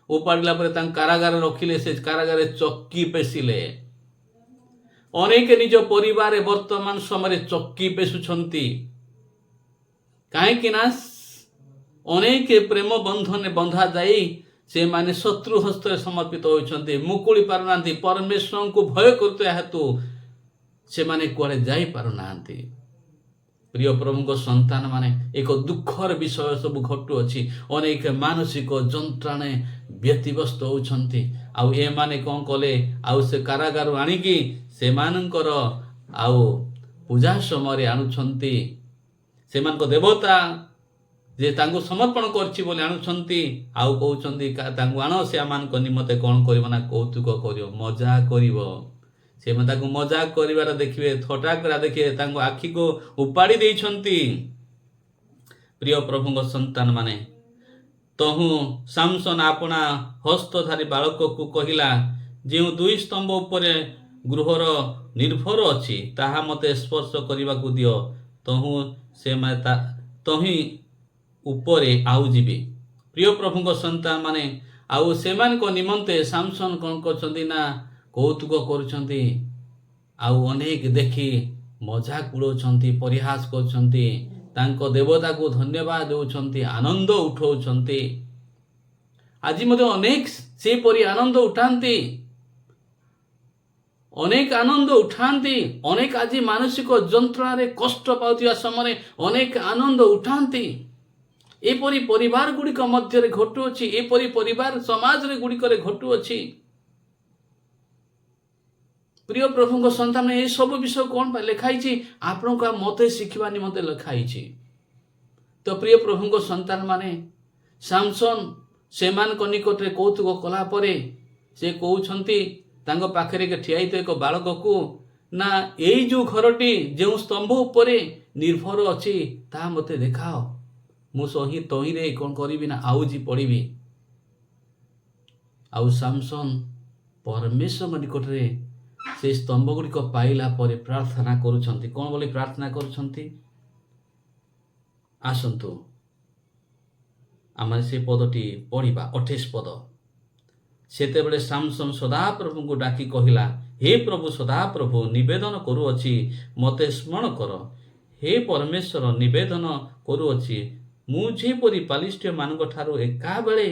ଉପାଡ଼ିଲା ପରେ ତାଙ୍କ କାରାଗାର ରଖିଲେ। ସେ କାରାଗାରରେ ଚକି ପେଷିଲେ। ଅନେକ ନିଜ ପରିବାରରେ ବର୍ତ୍ତମାନ ସମୟରେ ଚକି ପେଷୁଛନ୍ତି। କାହିଁକି ନା ଅନେକ ପ୍ରେମ ବନ୍ଧନରେ ବନ୍ଧା ଯାଇ ସେମାନେ ଶତ୍ରୁ ହସ୍ତରେ ସମର୍ପିତ ହୋଇଛନ୍ତି। ମୁକୁଳି ପାରୁନାହାନ୍ତି। ପରମେଶ୍ୱରଙ୍କୁ ଭୟ କରୁଥିବା ହେତୁ ସେମାନେ କୁଆଡ଼େ ଯାଇପାରୁନାହାନ୍ତି। ପ୍ରିୟ ପ୍ରଭୁଙ୍କ ସନ୍ତାନ ମାନେ, ଏକ ଦୁଃଖର ବିଷୟ ସବୁ ଘଟୁଅଛି। ଅନେକ ମାନସିକ ଯନ୍ତ୍ରଣା ବ୍ୟତିବ୍ୟସ୍ତ ହେଉଛନ୍ତି। ଆଉ ଏମାନେ କ'ଣ କଲେ? ଆଉ ସେ କାରାଗାରରୁ ଆଣିକି ସେମାନଙ୍କର ଆଉ ପୂଜା ସମୟରେ ଆଣୁଛନ୍ତି। ସେମାନଙ୍କ ଦେବତା ଯେ ତାଙ୍କୁ ସମର୍ପଣ କରିଛି ବୋଲି ଆଣୁଛନ୍ତି। ଆଉ କହୁଛନ୍ତି ତାଙ୍କୁ ଆଣ, ସେମାନଙ୍କ ନିମନ୍ତେ କ'ଣ କରିବ ନା କୌତୁକ କରିବ, ମଜା କରିବ। ସେମାନେ ତାଙ୍କୁ ମଜାକ କରିବାର ଦେଖିବେ, ଥଟ୍ଟା କରିବା ଦେଖିବେ, ତାଙ୍କ ଆଖିକୁ ଉପାଡ଼ି ଦେଇଛନ୍ତି। ପ୍ରିୟ ପ୍ରଭୁଙ୍କ ସନ୍ତାନ ମାନେ, ତହୁ ସାମସନ ଆପଣା ହସ୍ତଧାରୀ ବାଳକକୁ କହିଲା, ଯେଉଁ ଦୁଇ ସ୍ତମ୍ଭ ଉପରେ ଗୃହର ନିର୍ଭର ଅଛି ତାହା ମୋତେ ସ୍ପର୍ଶ କରିବାକୁ ଦିଅ। ତହିଁ ଉପରେ ଆଉ ଯିବି। ପ୍ରିୟ ପ୍ରଭୁଙ୍କ ସନ୍ତାନ ମାନେ, ଆଉ ସେମାନଙ୍କ ନିମନ୍ତେ ସାମସନ କ'ଣ କରୁଛନ୍ତି ନା କୌତୁକ କରୁଛନ୍ତି। ଆଉ ଅନେକ ଦେଖି ମଜାକ ଉଡ଼ାଉଛନ୍ତି, ପରିହାସ କରୁଛନ୍ତି। ତାଙ୍କ ଦେବତାକୁ ଧନ୍ୟବାଦ ଦେଉଛନ୍ତି, ଆନନ୍ଦ ଉଠାଉଛନ୍ତି। ଆଜି ମଧ୍ୟ ଅନେକ ସେପରି ଆନନ୍ଦ ଉଠାନ୍ତି। ଅନେକ ଆଜି ମାନସିକ ଯନ୍ତ୍ରଣାରେ କଷ୍ଟ ପାଉଥିବା ସମୟରେ ଅନେକ ଆନନ୍ଦ ଉଠାନ୍ତି। ଏପରି ପରିବାର ଗୁଡ଼ିକ ମଧ୍ୟରେ ଘଟୁଅଛି। ଏପରି ପରିବାର ସମାଜରେ ଗୁଡ଼ିକରେ ଘଟୁଅଛି। ପ୍ରିୟ ପ୍ରଭୁଙ୍କ ସନ୍ତାନ, ଏସବୁ ବିଷୟ କ'ଣ ପାଇଁ ଲେଖା ହେଇଛି? ଆପଣଙ୍କୁ ଆଉ ମୋତେ ଶିଖିବା ନିମନ୍ତେ ଲେଖା ହେଇଛି। ତ ପ୍ରିୟ ପ୍ରଭୁଙ୍କ ସନ୍ତାନ ମାନେ, ସାମସନ ସେମାନଙ୍କ ନିକଟରେ କୌତୁକ କଲା ପରେ ସେ କହୁଛନ୍ତି ତାଙ୍କ ପାଖରେ ଠିଆ ହେଇଥିବା ଏକ ବାଳକକୁ, ନା ଏଇ ଯେଉଁ ଘରଟି ଯେଉଁ ସ୍ତମ୍ଭ ଉପରେ ନିର୍ଭର ଅଛି ତାହା ମୋତେ ଦେଖାଅ। ମୁଁ ତହିଁରେ କ'ଣ କରିବି ନା ଆଉଜି ପଡ଼ିବି। ଆଉ ସାମସନ ପରମେଶ୍ୱରଙ୍କ ନିକଟରେ ସେ ସ୍ତମ୍ଭ ଗୁଡ଼ିକ ପାଇଲା ପରେ ପ୍ରାର୍ଥନା କରୁଛନ୍ତି। କ'ଣ ବୋଲି ପ୍ରାର୍ଥନା କରୁଛନ୍ତି? ଆସନ୍ତୁ ଆମେ ସେ ପଦଟି ପଢ଼ିବା। 28 ପଦ। ସେତେବେଳେ ସାମସନ ସଦାପ୍ରଭୁଙ୍କୁ ଡାକି କହିଲା, ହେ ପ୍ରଭୁ ସଦାପ୍ରଭୁ, ନିବେଦନ କରୁଅଛି, ମୋତେ ସ୍ମରଣ କର। ହେ ପରମେଶ୍ୱର, ନିବେଦନ କରୁଅଛି, ମୁଁ ଯେପରି ପାଲିଷ୍ଟିୟମାନଙ୍କ ଠାରୁ ଏକାବେଳେ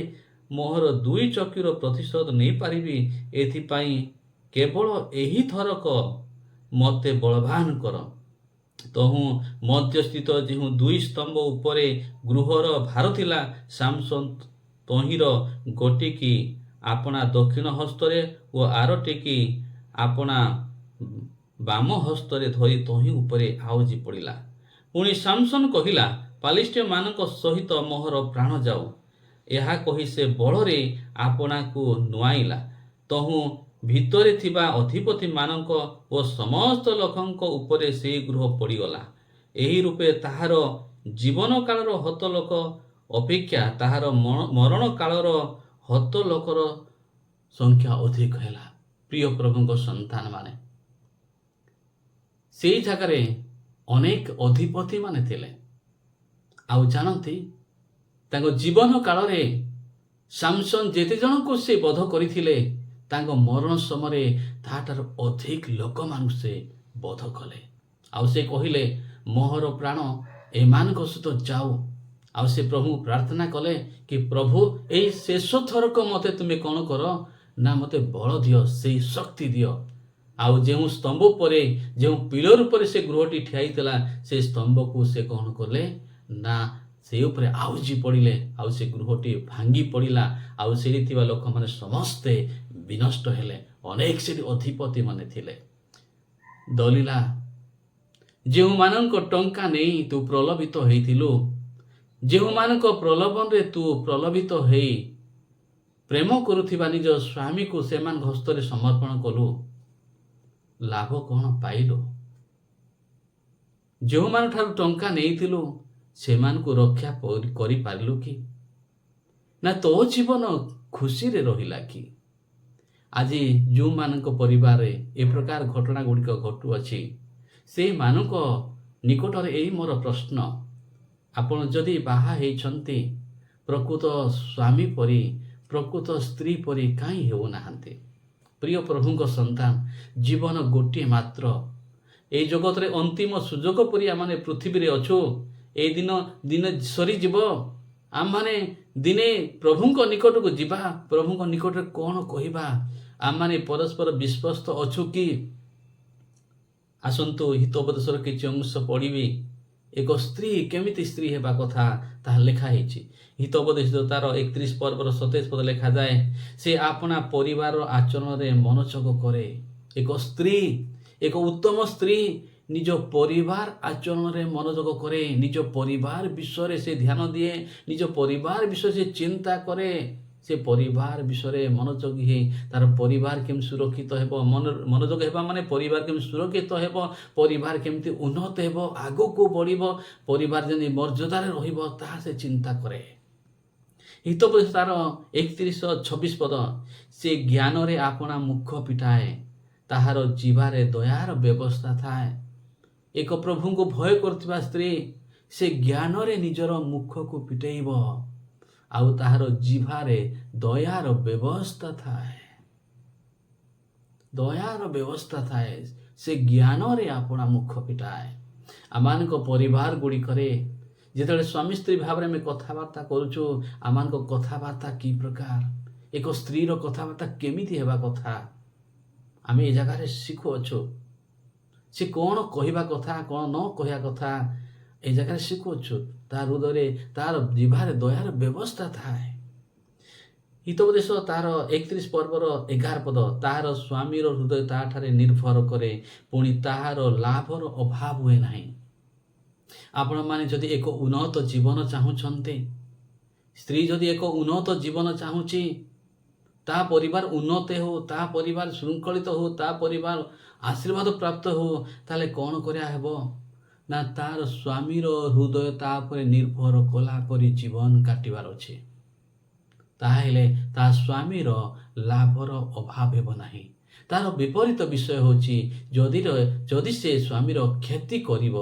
ମୋହର 2 ଚକିର ପ୍ରତିଶୋଧ ନେଇପାରିବି, ଏଥିପାଇଁ କେବଳ ଏହି ଥରକ ମୋତେ ବଳବାନ କର। ତହୁ ମଧ୍ୟସ୍ଥିତ ଯେଉଁ 2 ସ୍ତମ୍ଭ ଉପରେ ଗୃହର ଭାର ଥିଲା, ସାମସନ ତହିଁର ଗୋଟିକି ଆପଣା ଦକ୍ଷିଣ ହସ୍ତରେ ଓ ଆରଟିକି ଆପଣା ବାମ ହସ୍ତରେ ଧରି ତହିଁ ଉପରେ ଆଉଜି ପଡ଼ିଲା। ପୁଣି ସାମସନ କହିଲା, ପାଲିଷ୍ଟିୟମାନଙ୍କ ସହିତ ମୋହର ପ୍ରାଣ ଯାଉ। ଏହା କହି ସେ ବଳରେ ଆପଣାକୁ ନୁଆଇଲା। ତହୁ ଭିତରେ ଥିବା ଅଧିପତିମାନଙ୍କ ଓ ସମସ୍ତ ଲୋକଙ୍କ ଉପରେ ସେହି ଗୃହ ପଡ଼ିଗଲା। ଏହି ରୂପେ ତାହାର ଜୀବନ କାଳର ହତ ଲୋକ ଅପେକ୍ଷା ତାହାର ମରଣ କାଳର ହତ ଲୋକର ସଂଖ୍ୟା ଅଧିକ ହେଲା। ପ୍ରିୟ ପ୍ରଭୁଙ୍କ ସନ୍ତାନ ମାନେ, ସେଇ ଜାଗାରେ ଅନେକ ଅଧିପତି ମାନେ ଥିଲେ। ଆଉ ଜାଣନ୍ତି, ତାଙ୍କ ଜୀବନ କାଳରେ ସାମସନ ଯେତେ ଜଣଙ୍କୁ ସେ ବଧ କରିଥିଲେ, ତାଙ୍କ ମରଣ ସମୟରେ ତାହାଠାରୁ ଅଧିକ ଲୋକମାନଙ୍କୁ ସେ ବଧ କଲେ। ଆଉ ସେ କହିଲେ, ମୋହର ପ୍ରାଣ ଏମାନଙ୍କ ସହିତ ଯାଉ। ଆଉ ସେ ପ୍ରଭୁଙ୍କୁ ପ୍ରାର୍ଥନା କଲେ କି, ପ୍ରଭୁ ଏଇ ଶେଷ ଥରକ ମୋତେ ତୁମେ କ'ଣ କର ନା ମୋତେ ବଳ ଦିଅ, ସେଇ ଶକ୍ତି ଦିଅ। ଆଉ ଯେଉଁ ସ୍ତମ୍ଭ ଉପରେ, ଯେଉଁ ପିଲର ଉପରେ ସେ ଗୃହଟି ଠିଆ ହେଇଥିଲା, ସେ ସ୍ତମ୍ଭକୁ ସେ କ'ଣ କଲେ ନା ସେ ଉପରେ ଆଉଜି ପଡ଼ିଲେ। ଆଉ ସେ ଗୃହଟି ଭାଙ୍ଗି ପଡ଼ିଲା। ଆଉ ସେଠି ଥିବା ଲୋକମାନେ ସମସ୍ତେ ବିନଷ୍ଟ ହେଲେ। ଅନେକ ସେଠି ଅଧିପତି ମାନେ ଥିଲେ। ଦଲିଲା, ଯେଉଁମାନଙ୍କ ଟଙ୍କା ନେଇ ତୁ ପ୍ରଲୋଭିତ ହେଇଥିଲୁ, ଯେଉଁମାନଙ୍କ ପ୍ରଲୋଭନରେ ତୁ ପ୍ରଲୋଭିତ ହେଇ ପ୍ରେମ କରୁଥିବା ନିଜ ସ୍ୱାମୀକୁ ସେମାନଙ୍କ ହସ୍ତରେ ସମର୍ପଣ କଲୁ, ଲାଭ କ'ଣ ପାଇଲୁ? ଯେଉଁମାନଙ୍କଠାରୁ ଟଙ୍କା ନେଇଥିଲୁ ସେମାନଙ୍କୁ ରକ୍ଷା କରିପାରିଲୁ କି? ନା ତୋ ଜୀବନ ଖୁସିରେ ରହିଲା କି? ଆଜି ଯେଉଁମାନଙ୍କ ପରିବାରରେ ଏ ପ୍ରକାର ଘଟଣା ଗୁଡ଼ିକ ଘଟୁଅଛି, ସେଇମାନଙ୍କ ନିକଟରେ ଏଇ ମୋର ପ୍ରଶ୍ନ, ଆପଣ ଯଦି ବାହା ହେଇଛନ୍ତି ପ୍ରକୃତ ସ୍ୱାମୀ ପରି, ପ୍ରକୃତ ସ୍ତ୍ରୀ ପରି କାହିଁ ହେଉନାହାନ୍ତି? ପ୍ରିୟ ପ୍ରଭୁଙ୍କ ସନ୍ତାନ, ଜୀବନ ଗୋଟିଏ ମାତ୍ର। ଏଇ ଜଗତରେ ଅନ୍ତିମ ସୁଯୋଗ ପରି ଆମମାନେ ପୃଥିବୀରେ ଅଛୁ। ଏଇ ଦିନେ ସରିଯିବ। ଆମମାନେ ଦିନେ ପ୍ରଭୁଙ୍କ ନିକଟକୁ ଯିବା। ପ୍ରଭୁଙ୍କ ନିକଟରେ କ'ଣ କହିବା? ଆମମାନେ ପରସ୍ପର ବିଶ୍ୱସ୍ତ ଅଛୁ କି? ଆସନ୍ତୁ ହିତୋପଦେଶର କିଛି ଅଂଶ ପଢ଼ିବି। ଏକ ସ୍ତ୍ରୀ କେମିତି ସ୍ତ୍ରୀ ହେବା କଥା ତାହା ଲେଖା ହେଇଛି। ହିତୋପଦେଶ ତାର 31 ପର୍ବର 27 ପଦ ଲେଖାଯାଏ, ସେ ଆପଣା ପରିବାର ଆଚରଣରେ ମନୋଯୋଗ କରେ। ଏକ ସ୍ତ୍ରୀ, ଏକ ଉତ୍ତମ ସ୍ତ୍ରୀ ନିଜ ପରିବାର ଆଚରଣରେ ମନୋଯୋଗ କରେ। ନିଜ ପରିବାର ବିଷୟରେ ସେ ଧ୍ୟାନ ଦିଏ। ନିଜ ପରିବାର ବିଷୟରେ ସେ ଚିନ୍ତା କରେ। ସେ ପରିବାର ବିଷୟରେ ମନୋଯୋଗୀ ହେଇ ତାର ପରିବାର କେମିତି ସୁରକ୍ଷିତ ହେବ, ମନୋଯୋଗ ହେବା ମାନେ ପରିବାର କେମିତି ସୁରକ୍ଷିତ ହେବ, ପରିବାର କେମିତି ଉନ୍ନତ ହେବ, ଆଗକୁ ବଢ଼ିବ, ପରିବାର ଯେମିତି ମର୍ଯ୍ୟାଦାରେ ରହିବ, ତାହା ସେ ଚିନ୍ତା କରେ। ହିତୋପଦେଶ ତାର 31:26 ପଦ, ସେ ଜ୍ଞାନରେ ଆପଣା ମୁଖ ପିଟାଏ, ତାହାର ଜିଭାରେ ଦୟାର ବ୍ୟବସ୍ଥା ଥାଏ। ଏକ ପ୍ରଭୁଙ୍କୁ ଭୟ କରୁଥିବା ସ୍ତ୍ରୀ, ସେ ଜ୍ଞାନରେ ନିଜର ମୁଖକୁ ପିଟେଇବ, ଆଉ ତାହାର ଜିଭାରେ ଦୟାର ବ୍ୟବସ୍ଥା ଥାଏ। ଦୟାର ବ୍ୟବସ୍ଥା ଥାଏ। ସେ ଜ୍ଞାନରେ ଆପଣା ମୁଖ ପିଟାଏ। ଆମମାନଙ୍କ ପରିବାର ଗୁଡ଼ିକରେ ଯେତେବେଳେ ସ୍ୱାମୀ ସ୍ତ୍ରୀ ଭାବରେ ଆମେ କଥାବାର୍ତ୍ତା କରୁଛୁ, ଆମମାନଙ୍କ କଥାବାର୍ତ୍ତା କି ପ୍ରକାର? ଏକ ସ୍ତ୍ରୀର କଥାବାର୍ତ୍ତା କେମିତି ହେବା କଥା ଆମେ ଏ ଜାଗାରେ ଶିଖୁଅଛୁ। ସେ କ'ଣ କହିବା କଥା, କ'ଣ ନ କହିବା କଥା ଏ ଜାଗାରେ ଶିଖୁଅଛୁ। ତା ହୃଦୟରେ, ତାର ଜିଭାରେ ଦୟାର ବ୍ୟବସ୍ଥା ଥାଏ। ହିତୋପଦେଶ ତାର 31 ପର୍ବର 11 ପଦ, ତାହାର ସ୍ୱାମୀର ହୃଦୟ ତାଠାରେ ନିର୍ଭର କରେ, ପୁଣି ତାହାର ଲାଭର ଅଭାବ ହୁଏ ନାହିଁ। ଆପଣମାନେ ଯଦି ଏକ ଉନ୍ନତ ଜୀବନ ଚାହୁଁଛନ୍ତି, ସ୍ତ୍ରୀ ଯଦି ଏକ ଉନ୍ନତ ଜୀବନ ଚାହୁଁଛି, ତା ପରିବାର ଉନ୍ନତ ହେଉ, ତା ପରିବାର ଶୃଙ୍ଖଳିତ ହେଉ, ତା ପରିବାର ଆଶୀର୍ବାଦ ପ୍ରାପ୍ତ ହେଉ, ତାହେଲେ କ'ଣ କରିବା ହେବ? ନା ତାର ସ୍ୱାମୀର ହୃଦୟ ତା ଉପରେ ନିର୍ଭର କଲା ପରି ଜୀବନ କାଟିବାର ଅଛି। ତାହେଲେ ତା ସ୍ୱାମୀର ଲାଭର ଅଭାବ ହେବ ନାହିଁ। ତାର ବିପରୀତ ବିଷୟ ହେଉଛି, ଯଦି ସେ ସ୍ୱାମୀର କ୍ଷତି କରିବ,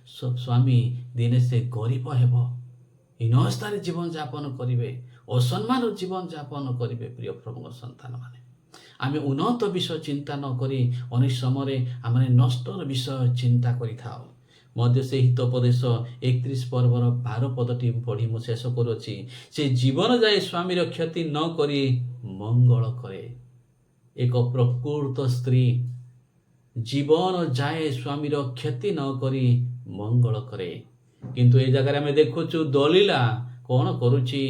ସ୍ୱାମୀ ଦିନେ ସେ ଗରିବ ହେବ, ହୀନସ୍ଥାରେ ଜୀବନଯାପନ କରିବେ, ଅସମ୍ମାନର ଜୀବନଯାପନ କରିବେ। ପ୍ରିୟ ପ୍ରଭୁଙ୍କ ସନ୍ତାନମାନେ, ଆମେ ଉନ୍ନତ ବିଷୟ ଚିନ୍ତା ନ କରି ଅନେକ ସମୟରେ ଆମେ ନଷ୍ଟର ବିଷୟ ଚିନ୍ତା କରିଥାଉ। ମଧ୍ୟ ସେ ହିତୋପଦେଶ 31 ପର୍ବର 12 ପଦଟି ପଢ଼ି ମୁଁ ଶେଷ କରୁଅଛି। ସେ ଜୀବନ ଯାଏ ସ୍ୱାମୀର କ୍ଷତି ନ କରି ମଙ୍ଗଳ କରେ। ଏକ ପ୍ରକୃତ ସ୍ତ୍ରୀ ଜୀବନ ଯାଏ ସ୍ୱାମୀର କ୍ଷତି ନ କରି ମଙ୍ଗଳ କରେ। କିନ୍ତୁ ଏ ଜାଗାରେ ଆମେ ଦେଖୁଛୁ ଦଲିଲା କ'ଣ କରୁଛି?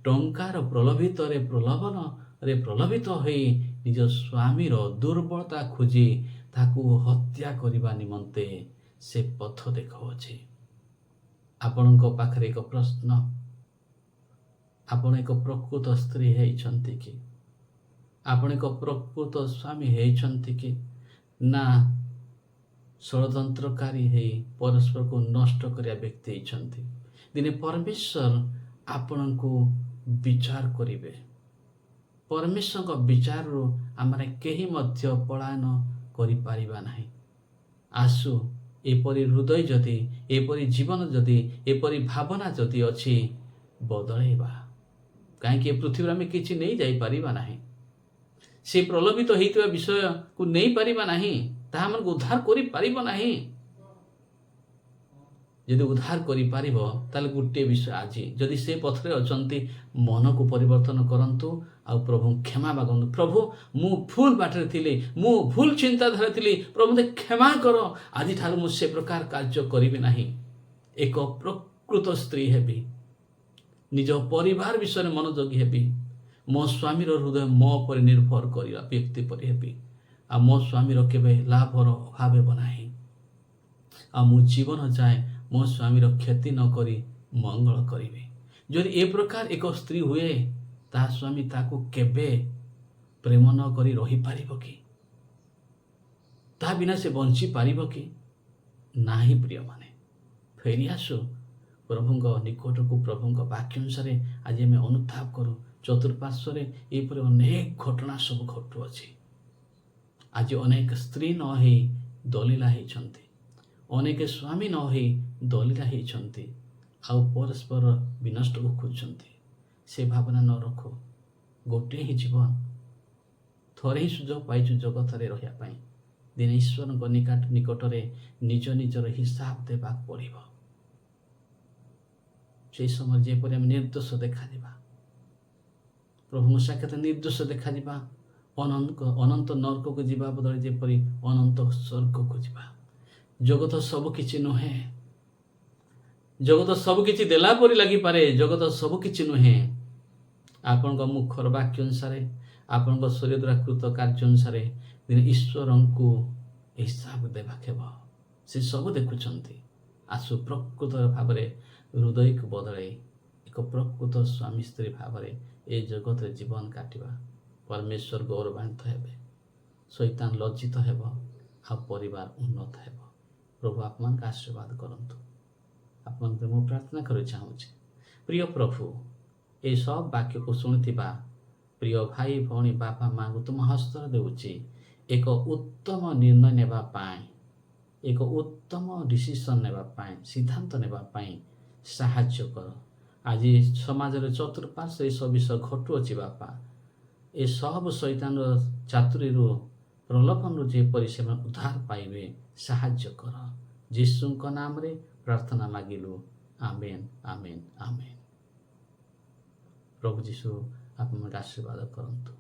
ଟଙ୍କାର ପ୍ରଲୋଭନରେ ପ୍ରଲୋଭିତ ହୋଇ ନିଜ ସ୍ୱାମୀର ଦୁର୍ବଳତା ଖୋଜି ତାକୁ ହତ୍ୟା କରିବା ନିମନ୍ତେ ସେ ପଥ ଦେଖାଉଛି। ଆପଣଙ୍କ ପାଖରେ ଏକ ପ୍ରଶ୍ନ, ଆପଣ ଏକ ପ୍ରକୃତ ସ୍ତ୍ରୀ ହେଇଛନ୍ତି କି? ଆପଣ ଏକ ପ୍ରକୃତ ସ୍ୱାମୀ ହେଇଛନ୍ତି କି? ନା ଷଡ଼ଯନ୍ତ୍ରକାରୀ ହେଇ ପରସ୍ପରକୁ ନଷ୍ଟ କରିବା ବ୍ୟକ୍ତି ହେଇଛନ୍ତି? ଦିନେ ପରମେଶ୍ୱର ଆପଣଙ୍କୁ ବିଚାର କରିବେ। ପରମେଶ୍ୱରଙ୍କ ବିଚାରରୁ ଆମେ କେହି ମଧ୍ୟ ପଳାୟନ କରିପାରିବା ନାହିଁ। ଆସୁ, ଏପରି ହୃଦୟ ଯଦି, ଏପରି ଜୀବନ ଯଦି, ଏପରି ଭାବନା ଯଦି ଅଛି, ବଦଳେଇବା। କାହିଁକି ଏ ପୃଥିବୀରେ ଆମେ କିଛି ନେଇ ଯାଇପାରିବା ନାହିଁ। ସେ ପ୍ରଲୋଭିତ ହେଇଥିବା ବିଷୟକୁ ନେଇପାରିବା ନାହିଁ। ତାହା ଆମକୁ ଉଦ୍ଧାର କରିପାରିବ ନାହିଁ। ଯଦି ଉଦ୍ଧାର କରିପାରିବ, ତାହେଲେ ଗୋଟିଏ ବିଷୟ, ଆଜି ଯଦି ସେ ପଥରେ ଅଛନ୍ତି, ମନକୁ ପରିବର୍ତ୍ତନ କରନ୍ତୁ ଆଉ ପ୍ରଭୁ କ୍ଷମା ମାଗନ୍ତୁ। ପ୍ରଭୁ, ମୁଁ ଭୁଲ ବାଟରେ ଥିଲି, ମୁଁ ଭୁଲ ଚିନ୍ତାଧାରା ଥିଲି, ପ୍ରଭୁ ମୋତେ କ୍ଷମା କର। ଆଜିଠାରୁ ମୁଁ ସେ ପ୍ରକାର କାର୍ଯ୍ୟ କରିବି ନାହିଁ। ଏକ ପ୍ରକୃତ ସ୍ତ୍ରୀ ହେବି, ନିଜ ପରିବାର ବିଷୟରେ ମନୋଯୋଗୀ ହେବି। ମୋ ସ୍ୱାମୀର ହୃଦୟ ମୋ ଉପରେ ନିର୍ଭର କରିବା ବ୍ୟକ୍ତି ପରି ହେବି। ଆଉ ମୋ ସ୍ୱାମୀର କେବେ ଲାଭର ଅଭାବ ହେବ ନାହିଁ। ଆଉ ମୁଁ ଜୀବନ ଯାଏ ମୋ ସ୍ୱାମୀର କ୍ଷତି ନ କରି ମଙ୍ଗଳ କରିବେ। ଯଦି ଏ ପ୍ରକାର ଏକ ସ୍ତ୍ରୀ ହୁଏ, ତାହା ସ୍ୱାମୀ ତାକୁ କେବେ ପ୍ରେମ ନ କରି ରହିପାରିବ କି? ତା ବିନା ସେ ବଞ୍ଚିପାରିବ କି? ନାହିଁ ପ୍ରିୟମାନେ, ଫେରିଆସୁ ପ୍ରଭୁଙ୍କ ନିକଟକୁ। ପ୍ରଭୁଙ୍କ ବାକ୍ୟ ଅନୁସାରେ ଆଜି ଆମେ ଅନୁତାପ କରୁ। ଚତୁଃପାର୍ଶ୍ୱରେ ଏହିପରି ଅନେକ ଘଟଣା ସବୁ ଘଟୁଅଛି। ଆଜି ଅନେକ ସ୍ତ୍ରୀ ନ ହେଇ ଦଲିଲା ହେଇଛନ୍ତି, ଅନେକ ସ୍ୱାମୀ ନ ହେଇ ଦଲିଲା ହେଇଛନ୍ତି, ଆଉ ପରସ୍ପର ବିନଷ୍ଟକୁ ଖୋଜୁଛନ୍ତି। ସେ ଭାବନା ନ ରଖ। ଗୋଟିଏ ହିଁ ଜୀବନ, ଥରେ ହିଁ ସୁଯୋଗ ପାଇଛୁ ଜଗତରେ ରହିବା ପାଇଁ। ଦିନେ ଈଶ୍ୱରଙ୍କ ନିକଟରେ ନିଜ ନିଜର ହିସାବ ଦେବାକୁ ପଡ଼ିବ। ସେହି ସମୟରେ ଯେପରି ଆମେ ନିର୍ଦ୍ଦୋଷ ଦେଖାଯିବା, ପ୍ରଭୁଙ୍କ ସାକ୍ଷାତ ନିର୍ଦ୍ଦୋଷ ଦେଖାଯିବା, ଅନନ୍ତ ନର୍କକୁ ଯିବା ବଦଳରେ ଯେପରି ଅନନ୍ତ ସ୍ୱର୍ଗକୁ ଯିବା। ଜଗତ ସବୁକିଛି ନୁହେଁ, ଜଗତ ସବୁକିଛି ଦେଲା ପରି ଲାଗିପାରେ, ଜଗତ ସବୁକିଛି ନୁହେଁ। ଆପଣଙ୍କ ମୁଖର ବାକ୍ୟ ଅନୁସାରେ, ଆପଣଙ୍କ ଶରୀର ଦ୍ୱାରା କୃତ କାର୍ଯ୍ୟ ଅନୁସାରେ ଦିନେ ଈଶ୍ୱରଙ୍କୁ ହିସାବ ଦେବାକୁ ହେବ। ସେ ସବୁ ଦେଖୁଛନ୍ତି। ଆସୁ ପ୍ରକୃତ ଭାବରେ ହୃଦୟକୁ ବଦଳାଇ ଏକ ପ୍ରକୃତ ସ୍ୱାମୀ ସ୍ତ୍ରୀ ଭାବରେ ଏ ଜଗତରେ ଜୀବନ କାଟିବା। ପରମେଶ୍ୱର ଗୌରବାନ୍ୱିତ ହେବେ, ଶୈତାନ ଲଜ୍ଜିତ ହେବ, ଆଉ ପରିବାର ଉନ୍ନତ ହେବ। ପ୍ରଭୁ ଆପଣଙ୍କୁ ଆଶୀର୍ବାଦ କରନ୍ତୁ। ଆପଣଙ୍କୁ ମୁଁ ପ୍ରାର୍ଥନା କରି ଚାହୁଁଛି, ପ୍ରିୟ ପ୍ରଭୁ, ଏସବୁ ବାକ୍ୟକୁ ଶୁଣିଥିବା ପ୍ରିୟ ଭାଇ ଭଉଣୀ ବାପା ମାଆଙ୍କୁ ତୁମ ହସ୍ତରେ ଦେଉଛି ଏକ ଉତ୍ତମ ନିର୍ଣ୍ଣୟ ନେବା ପାଇଁ, ଏକ ଉତ୍ତମ ଡିସିସନ୍ ନେବା ପାଇଁ, ସିଦ୍ଧାନ୍ତ ନେବା ପାଇଁ ସାହାଯ୍ୟ କର। ଆଜି ସମାଜରେ ଚତୁଃପାର୍ଶ୍ୱରେ ଏସବୁ ବିଷୟ ଘଟୁଅଛି ବାପା। ଏସବୁ ଶୈତାନର ଚାତୁରୀରୁ, ପ୍ରଲୋଭନରୁ ଯେପରି ସେମାନେ ଉଦ୍ଧାର ପାଇବେ ସାହାଯ୍ୟ କର। ଯୀଶୁଙ୍କ ନାମରେ ପ୍ରାର୍ଥନା ମାଗିଲୁ। ଆମେନ୍, ଆମେନ୍, ଆମେନ୍। ପ୍ରଭୁ ଯୀଶୁ ଆପଣଙ୍କୁ ଆଶୀର୍ବାଦ କରନ୍ତୁ।